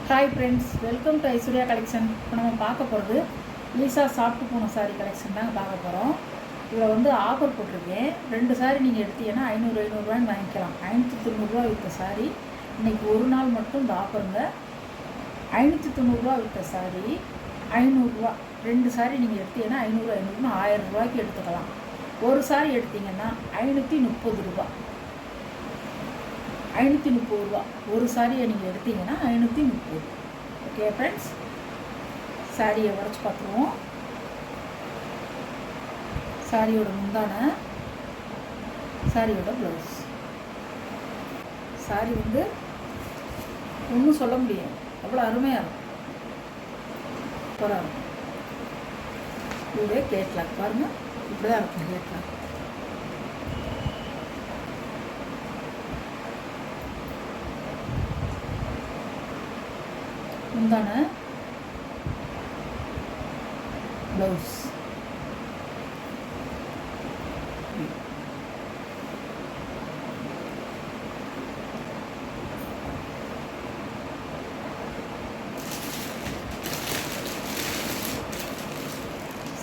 Hi friends, welcome to Aishwarya collection. இப்போ நம்ம பார்க்க போகிறது ஈஸா சாப்பிட்டு போன சாரீ கலெக்ஷன் தாங்க பார்க்க போகிறோம். இதில் வந்து ஆஃபர் போட்டிருக்கேன். 2 சாரீ நீங்கள் எடுத்தீங்கன்னா 500 வாங்கிக்கலாம். 590 விற்ற சாரீ இன்றைக்கி ஒரு நாள் மட்டும் இந்த ஆஃபருங்க. 590 விற்ற சாரீ 500 2 சாரீ நீங்கள் எடுத்தீங்கன்னா 500 1000 ரூபாய்க்கு எடுத்துக்கலாம். ஒரு சாரீ எடுத்தீங்கன்னா 530 ரூபா. 530 ரூபா ஒரு சாரியை நீங்கள் எடுத்தீங்கன்னா 530. ஓகே ஃப்ரெண்ட்ஸ், சாரியை உடச்சி பார்த்துருவோம். சாரியோட முந்தான, சாரியோட ப்ளவுஸ். சாரி வந்து ஒன்றும் சொல்ல முடியாது, அவ்வளோ அருமையாக இருக்கும். சூப்பராக இருக்கும். இதுவே கேட்லாக் பாருங்கள், இப்படி தான் இருக்கும் கேட்லாக். முந்தான, ப்ளவுஸ்.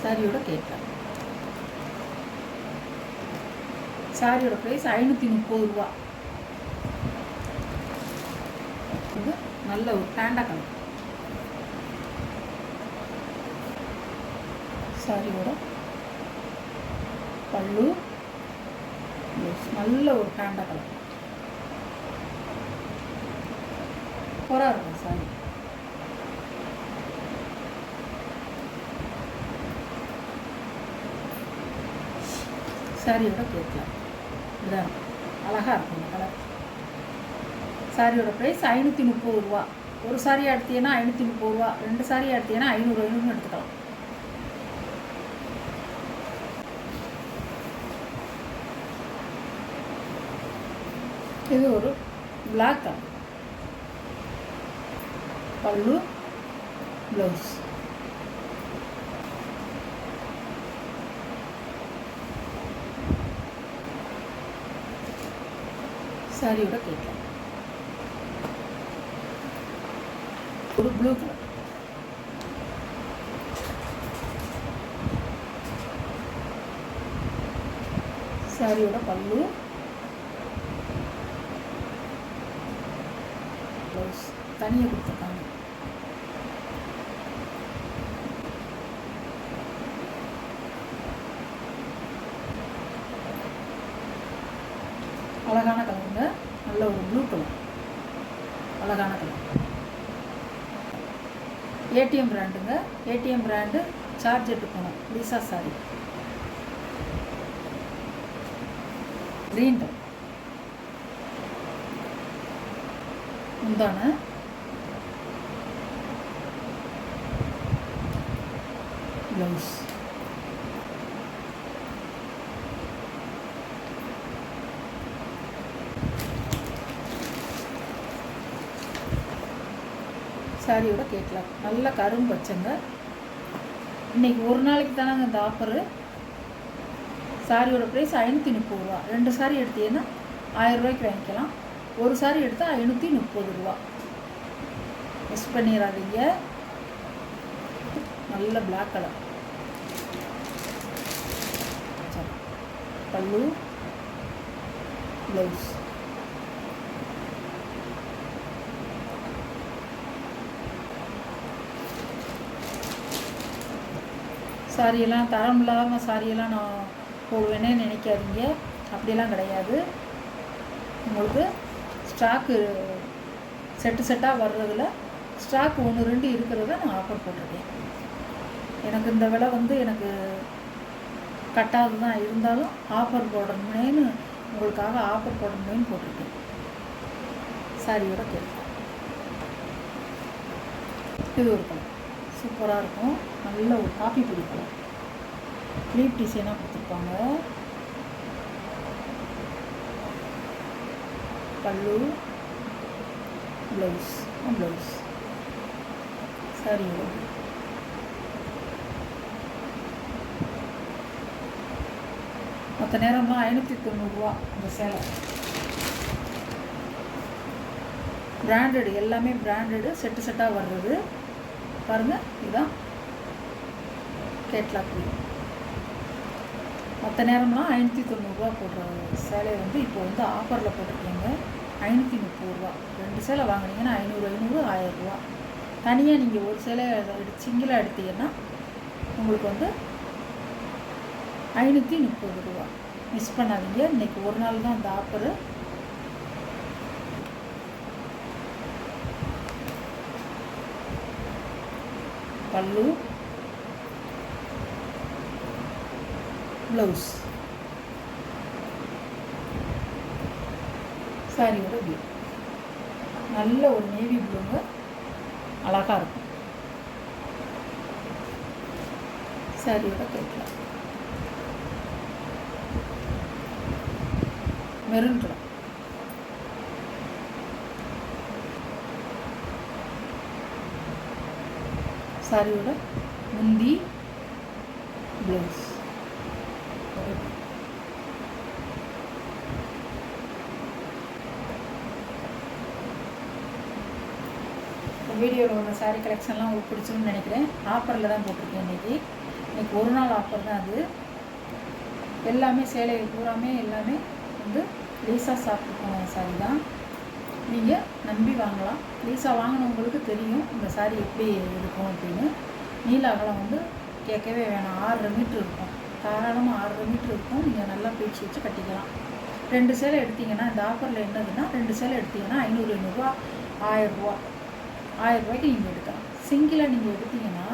சாரியோட கேட்கலாம். சாரியோட ப்ரைஸ் 530 ரூபா. இது நல்ல ஒரு பேண்டா கலர். சாரியோட பல்லு, நல்ல ஒரு பேண்டா கலர். சூப்பராக இருக்கும் சாரி. சாரியோட கேட்கலாம், இதுதான் அழகாக இருக்கும் இந்த கலர். சாரியோட ப்ரைஸ் 530 ரூபா. ஒரு சாரியாக எடுத்தீங்கன்னா 530 ரூபா. 2 சாரியாக எடுத்தீங்கன்னா 500 எடுத்துக்கலாம். இது ஒரு பிளாக் கலர். பல்லு, ப்ளவுஸ். சாரியோட கேட்கலாம். ஒரு ப்ளூ கலர். சாரியோட பல்லு, ப்ளவுஸ் தனியாக கொடுத்துருக்காங்க. அழகான கலருங்க, நல்ல ஒரு ப்ளூ கலர், அழகான கலர். ஏடிஎம் பிராண்டுங்க. ஏடிஎம் பிராண்டு சார்ஜெட்டு போனோம். Lisa sorry green colour. முந்தான, ப்ளவுஸ். சாரியோட கேட்கலாம். நல்ல கரும் பச்சைங்க. இன்றைக்கி ஒரு நாளைக்கு தானங்க இந்த ஆஃபரு. சாரியோட ப்ரைஸ் 530 ரூபா. 2 சாரி எடுத்தீங்கன்னா 1000 ரூபாய்க்கு வாங்கிக்கலாம். ஒரு சாரி எடுத்தால் 530 ரூபா. மிஸ் பண்ணிடாதீங்க. நல்ல பிளாக் கலர். பல்லு, ப்ளவுஸ். சாரியெல்லாம் தரம் இல்லாமல் சாரியெல்லாம் நான் போடுவேன்னே நினைக்காதீங்க. அப்படியெல்லாம் கிடையாது. உங்களுக்கு ஸ்டாக்கு செட்டாக வர்றதில் ஸ்டாக் 1 2 இருக்கிறத நான் ஆஃபர் போட்டிருக்கேன். எனக்கு இந்த விலை வந்து எனக்கு கட்டாது தான், இருந்தாலும் ஆஃபர் போடணுமேனு உங்களுக்காக ஆஃபர் போடணுமேனு போட்டிருக்கேன். சாரியோட கேட்கலாம். இது ஒரு கலர் சூப்பராக இருக்கும். நல்ல ஒரு காப்பி பொடி கலர். லீப் டிசைனாக கொடுத்துருப்பாங்க. பல்லு, ப்ளவுஸ். சாரியோட மற்ற நேரம்லாம் 590 ரூபா இந்த சேலை. பிராண்டடு, எல்லாமே பிராண்டடு, செட்டு செட்டாக வர்றது பாருங்கள். இதுதான் கேட்லாக் வியூ. மற்ற நேரம்லாம் 590 போடுற சேலையை வந்து இப்போ வந்து ஆஃபரில் போட்டிருக்கீங்க 530 2 சேலை வாங்கினீங்கன்னா 500 1000 தனியாக நீங்கள் ஒரு சேலை சிங்கிளாக எடுத்தீங்கன்னா உங்களுக்கு வந்து 530 மிஸ் பண்ணாதீங்க. இன்றைக்கி ஒரு நாள் தான் அந்த ஆஃபரு. பல்லு, ப்ளவுஸ், சாரியோட வியூ நல்ல ஒரு நேவி ப்ளூங்க, அழகாக இருக்கும். சாரியோட கேட்கலாம் மெரூன் கலர். சாரியோட முந்தி, ப்ளவுஸ். வீடியோவில் உள்ள சாரீ கலெக்ஷன்லாம் உங்களுக்கு பிடிச்சுன்னு நினைக்கிறேன். ஆஃபரில் தான் போட்டிருக்கேன் இன்றைக்கி ஒரு நாள் ஆஃபர் தான் அது. எல்லாமே சேலை பூராமே எல்லாமே வந்து லீஸா சாப்பிட்டு போன சாரீ தான். நீங்கள் நம்பி வாங்கலாம். லீஸா வாங்கினவங்களுக்கு தெரியும் இந்த சாரீ எப்படி இருக்கும் அப்படின்னு. நீல அகலம் வந்து கேட்கவே வேணாம். 6.5 மீட்ரு இருக்கும். தாராளமாக 6.5 மீட்ரு இருக்கும். நீங்கள் நல்லா பீச்சு வச்சு கட்டிக்கலாம். 2 சேலை எடுத்திங்கன்னா இந்த ஆஃபரில் என்னதுன்னா 2 சேலை எடுத்திங்கன்னா 500 1000 1000 நீங்கள் எடுக்கலாம். சிங்கிளாக நீங்கள் எடுத்திங்கன்னா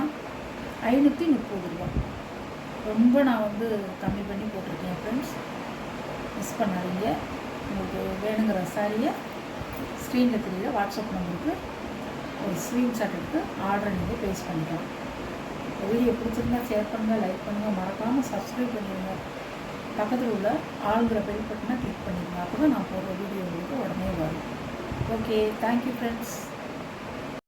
530 ரொம்ப நான் வந்து கம்மி பண்ணி போட்டிருக்கேன் ஃப்ரெண்ட்ஸ். மிஸ் பண்ணாதீங்க. உங்களுக்கு வேணுங்கிற சாரியை ஸ்க்ரீனில் தெரியல வாட்ஸ்அப் நம்பருக்கு ஒரு ஸ்க்ரீன்ஷாட் எடுத்து ஆர்டரை நீங்கள் ப்ளேஸ் பண்ணிக்கலாம். வீடியோ பிடிச்சிருந்தா ஷேர் பண்ணுங்கள், லைக் பண்ணுங்கள், மறக்காமல் சப்ஸ்கிரைப் பண்ணிடுங்க. பக்கத்தில் உள்ள ஆளுங்கிற பெல் பட்டனை கிளிக் பண்ணிடுங்க. அப்போ தான் நான் போடுற வீடியோ உங்களுக்கு உடனே வரும். Okay, thank you friends.